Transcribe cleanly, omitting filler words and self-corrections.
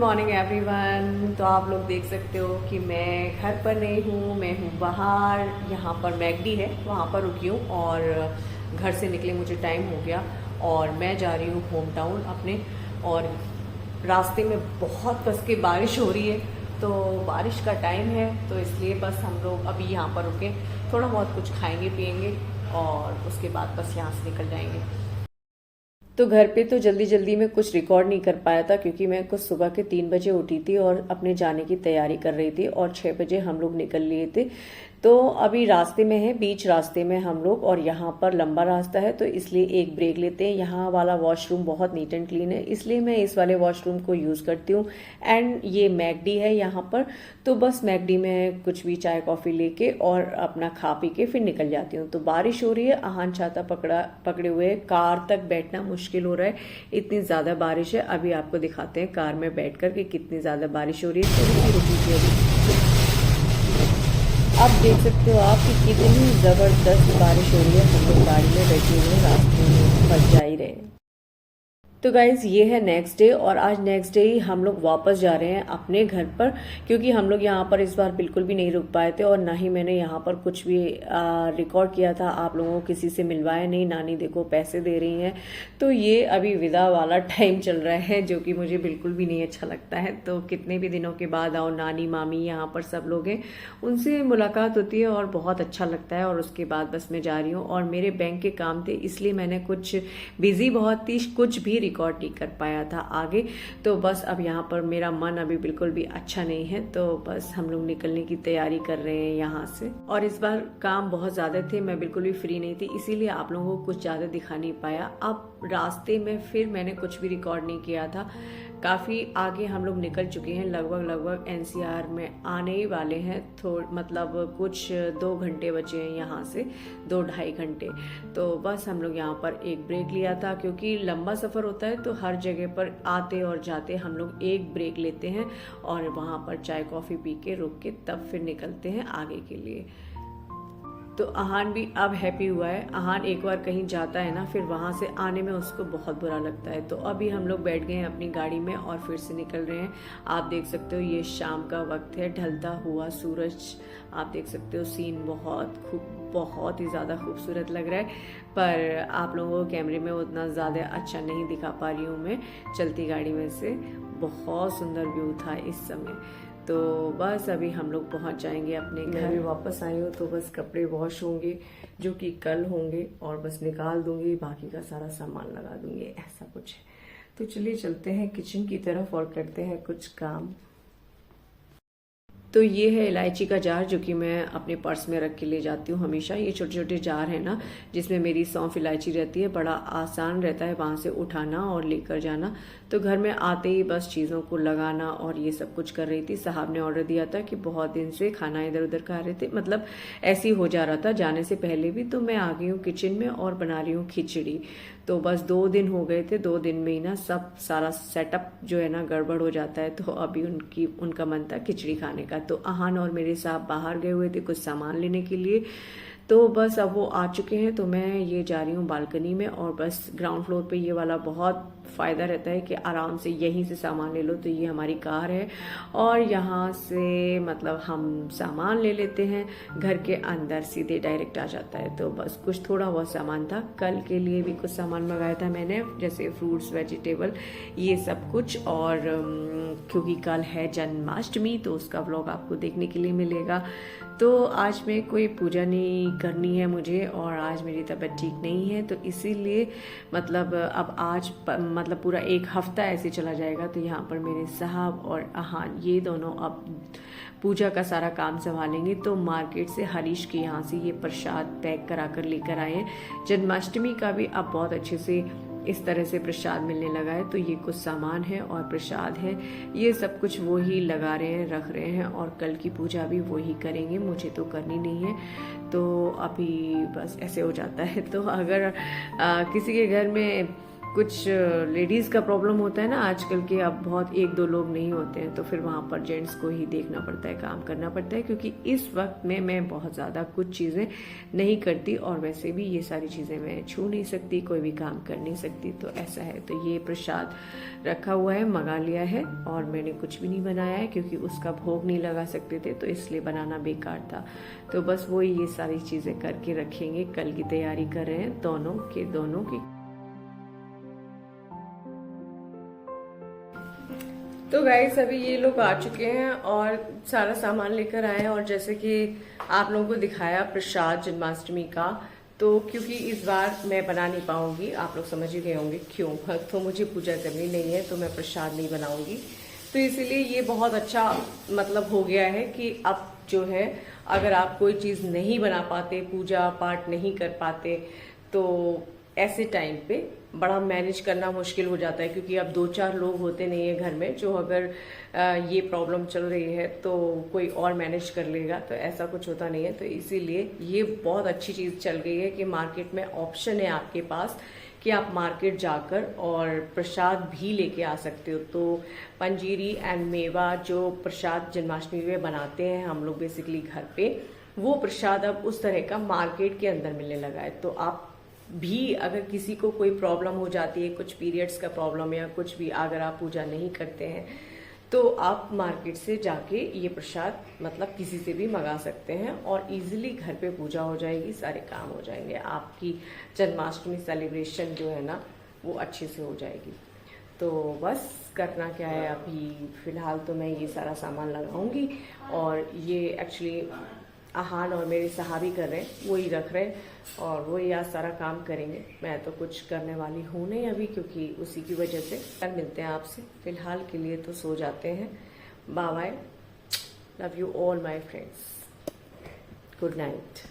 Morning everyone. तो आप लोग देख सकते हो कि मैं घर पर नहीं हूँ, मैं हूँ बाहर। यहाँ पर मैकडी है, वहाँ पर रुकी हूँ और घर से निकले मुझे टाइम हो गया और मैं जा रही हूँ होम टाउन अपने। और रास्ते में बहुत कस के बारिश हो रही है, तो बारिश का टाइम है तो इसलिए बस हम लोग अभी यहाँ पर रुके, थोड़ा बहुत कुछ खाएंगे पिएंगे और उसके बाद बस यहाँ से निकल जाएंगे। तो घर पे तो जल्दी जल्दी में कुछ रिकॉर्ड नहीं कर पाया था क्योंकि मैं कुछ सुबह के 3 बजे उठी थी और अपने जाने की तैयारी कर रही थी और 6 बजे हम लोग निकल लिए थे। तो अभी रास्ते में है, बीच रास्ते में हम लोग, और यहाँ पर लंबा रास्ता है तो इसलिए एक ब्रेक लेते हैं। यहाँ वाला वॉशरूम बहुत नीट एंड क्लीन है, इसलिए मैं इस वाले वॉशरूम को यूज़ करती हूँ। एंड ये मैकडी है यहाँ पर, तो बस मैकडी में कुछ भी चाय कॉफ़ी लेके और अपना खा पी के फिर निकल जाती हूँ। तो बारिश हो रही है, आहान छाता पकड़े हुए, कार तक बैठना मुश्किल हो रहा है, इतनी ज़्यादा बारिश है। अभी आपको दिखाते हैं कार में बैठ कर के कितनी ज़्यादा बारिश हो रही है। थोड़ी सी रुकी थी अभी, आप देख सकते हो आप कि कितनी ज़बरदस्त बारिश हो रही है। हम लोग गाड़ी में बैठे हुए रास्ते में फंस जा ही रहे हैं। तो गाइज़ ये है नेक्स्ट डे और आज नेक्स्ट डे ही हम लोग वापस जा रहे हैं अपने घर पर, क्योंकि हम लोग यहाँ पर इस बार बिल्कुल भी नहीं रुक पाए थे और ना ही मैंने यहाँ पर कुछ भी रिकॉर्ड किया था। आप लोगों को किसी से मिलवाया नहीं। नानी देखो पैसे दे रही हैं, तो ये अभी विदा वाला टाइम चल रहा है जो कि मुझे बिल्कुल भी नहीं अच्छा लगता है। तो कितने भी दिनों के बाद आओ, नानी मामी यहाँ पर सब लोग हैं, उनसे मुलाकात होती है और बहुत अच्छा लगता है। और उसके बाद बस मैं जा रही हूँ और मेरे बैंक के काम थे इसलिए मैंने कुछ बिजी बहुत थी, कुछ भी रिकॉर्ड नहीं कर पाया था आगे। तो बस अब यहाँ पर मेरा मन अभी बिल्कुल भी अच्छा नहीं है, तो बस हम लोग निकलने की तैयारी कर रहे हैं यहाँ से। और इस बार काम बहुत ज़्यादा थे, मैं बिल्कुल भी फ्री नहीं थी, इसीलिए आप लोगों को कुछ ज़्यादा दिखा नहीं पाया। अब रास्ते में फिर मैंने कुछ भी रिकॉर्ड नहीं किया था। काफ़ी आगे हम लोग निकल चुके हैं, लगभग एनसीआर में आने ही वाले हैं। मतलब कुछ 2 घंटे बचे हैं यहाँ से, 2-2.5 घंटे। तो बस हम लोग यहाँ पर एक ब्रेक लिया था क्योंकि लंबा सफ़र होता है तो हर जगह पर आते और जाते हम लोग एक ब्रेक लेते हैं और वहाँ पर चाय कॉफ़ी पी के रुक के तब फिर निकलते हैं आगे के लिए। तो आहान भी अब हैप्पी हुआ है। आहान एक बार कहीं जाता है ना, फिर वहाँ से आने में उसको बहुत बुरा लगता है। तो अभी हम लोग बैठ गए हैं अपनी गाड़ी में और फिर से निकल रहे हैं। आप देख सकते हो ये शाम का वक्त है, ढलता हुआ सूरज। आप देख सकते हो सीन बहुत ही ज़्यादा खूबसूरत लग रहा है, पर आप लोगों को कैमरे में उतना ज़्यादा अच्छा नहीं दिखा पा रही हूँ मैं चलती गाड़ी में से। बहुत सुंदर व्यू था इस समय। तो बस अभी हम लोग पहुंच जाएंगे अपने घर। मैं वापस आई हूँ तो बस कपड़े वॉश होंगे जो कि कल होंगे और बस निकाल दूंगी, बाकी का सारा सामान लगा दूंगी, ऐसा कुछ है। तो चलिए चलते हैं किचन की तरफ और करते हैं कुछ काम। तो ये है इलायची का जार जो कि मैं अपने पर्स में रख के ले जाती हूँ हमेशा। ये छोटे छोटे जार है ना जिसमें मेरी सौंफ इलायची रहती है, बड़ा आसान रहता है वहाँ से उठाना और लेकर जाना। तो घर में आते ही बस चीज़ों को लगाना और ये सब कुछ कर रही थी। साहब ने ऑर्डर दिया था कि बहुत दिन से खाना इधर उधर खा रहे थे, मतलब ऐसे ही हो जा रहा था जाने से पहले भी। तो मैं आ गई हूँ किचन में और बना रही हूँ खिचड़ी। तो बस 2 दिन हो गए थे, 2 दिन में ही ना सब सारा सेटअप जो है ना गड़बड़ हो जाता है। तो अभी उनका मन था खिचड़ी खाने का। तो आहान और मेरे साहब बाहर गए हुए थे कुछ सामान लेने के लिए, तो बस अब वो आ चुके हैं। तो मैं ये जा रही हूँ बालकनी में और बस ग्राउंड फ्लोर पे ये वाला बहुत फ़ायदा रहता है कि आराम से यहीं से सामान ले लो। तो ये हमारी कार है और यहाँ से मतलब हम सामान ले लेते हैं, घर के अंदर सीधे डायरेक्ट आ जाता है। तो बस कुछ थोड़ा बहुत सामान था, कल के लिए भी कुछ सामान मंगाया था मैंने, जैसे फ्रूट्स वेजिटेबल ये सब कुछ। और क्योंकि कल है जन्माष्टमी तो उसका व्लॉग आपको देखने के लिए मिलेगा। तो आज में कोई पूजा नहीं करनी है मुझे और आज मेरी तबीयत ठीक नहीं है, तो इसीलिए मतलब अब आज मतलब पूरा एक हफ्ता ऐसे चला जाएगा। तो यहाँ पर मेरे साहब और आहान ये दोनों अब पूजा का सारा काम संभालेंगे। तो मार्केट से हरीश के यहाँ से ये प्रसाद पैक करा कर लेकर आए हैं। जन्माष्टमी का भी अब बहुत अच्छे से इस तरह से प्रसाद मिलने लगा है। तो ये कुछ सामान है और प्रसाद है, ये सब कुछ वो ही लगा रहे हैं, रख रहे हैं और कल की पूजा भी वो ही करेंगे, मुझे तो करनी नहीं है। तो अभी बस ऐसे हो जाता है। तो अगर किसी के घर में कुछ लेडीज़ का प्रॉब्लम होता है ना आजकल के, अब बहुत एक दो लोग नहीं होते हैं तो फिर वहाँ पर जेंट्स को ही देखना पड़ता है, काम करना पड़ता है, क्योंकि इस वक्त में मैं बहुत ज़्यादा कुछ चीज़ें नहीं करती और वैसे भी ये सारी चीज़ें मैं छू नहीं सकती, कोई भी काम कर नहीं सकती, तो ऐसा है। तो ये प्रसाद रखा हुआ है, मंगा लिया है और मैंने कुछ भी नहीं बनाया है क्योंकि उसका भोग नहीं लगा सकते थे तो इसलिए बनाना बेकार था। तो बस वही ये सारी चीज़ें करके रखेंगे, कल की तैयारी कर रहे हैं दोनों की। तो गाइस अभी ये लोग आ चुके हैं और सारा सामान लेकर आए हैं, और जैसे कि आप लोगों को दिखाया प्रसाद जन्माष्टमी का, तो क्योंकि इस बार मैं बना नहीं पाऊंगी, आप लोग समझ ही गए होंगे क्यों, तो मुझे पूजा करनी नहीं है तो मैं प्रसाद नहीं बनाऊंगी। तो इसीलिए ये बहुत अच्छा मतलब हो गया है कि अब जो है अगर आप कोई चीज़ नहीं बना पाते, पूजा पाठ नहीं कर पाते, तो ऐसे टाइम पे बड़ा मैनेज करना मुश्किल हो जाता है, क्योंकि अब 2-4 लोग होते नहीं है घर में, जो अगर ये प्रॉब्लम चल रही है तो कोई और मैनेज कर लेगा, तो ऐसा कुछ होता नहीं है। तो इसीलिए ये बहुत अच्छी चीज़ चल गई है कि मार्केट में ऑप्शन है आपके पास कि आप मार्केट जाकर और प्रसाद भी लेके आ सकते हो। तो पंजीरी एंड मेवा जो प्रसाद जन्माष्टमी में बनाते हैं हम लोग बेसिकली घर पे, वो प्रसाद अब उस तरह का मार्केट के अंदर मिलने लगा है। तो आप भी अगर किसी को कोई प्रॉब्लम हो जाती है, कुछ पीरियड्स का प्रॉब्लम या कुछ भी, अगर आप पूजा नहीं करते हैं तो आप मार्केट से जाके ये प्रसाद मतलब किसी से भी मंगा सकते हैं और इजीली घर पे पूजा हो जाएगी, सारे काम हो जाएंगे, आपकी जन्माष्टमी सेलिब्रेशन जो है ना वो अच्छे से हो जाएगी। तो बस करना क्या है, अभी फिलहाल तो मैं ये सारा सामान लगाऊंगी और ये एक्चुअली आहान और मेरे सहाबी कर रहे हैं, वही रख रहे हैं और वही आज सारा काम करेंगे। मैं तो कुछ करने वाली हूँ नहीं अभी, क्योंकि उसी की वजह से। कल मिलते हैं आपसे, फिलहाल के लिए तो सो जाते हैं। Bye bye, love you all my friends, good night.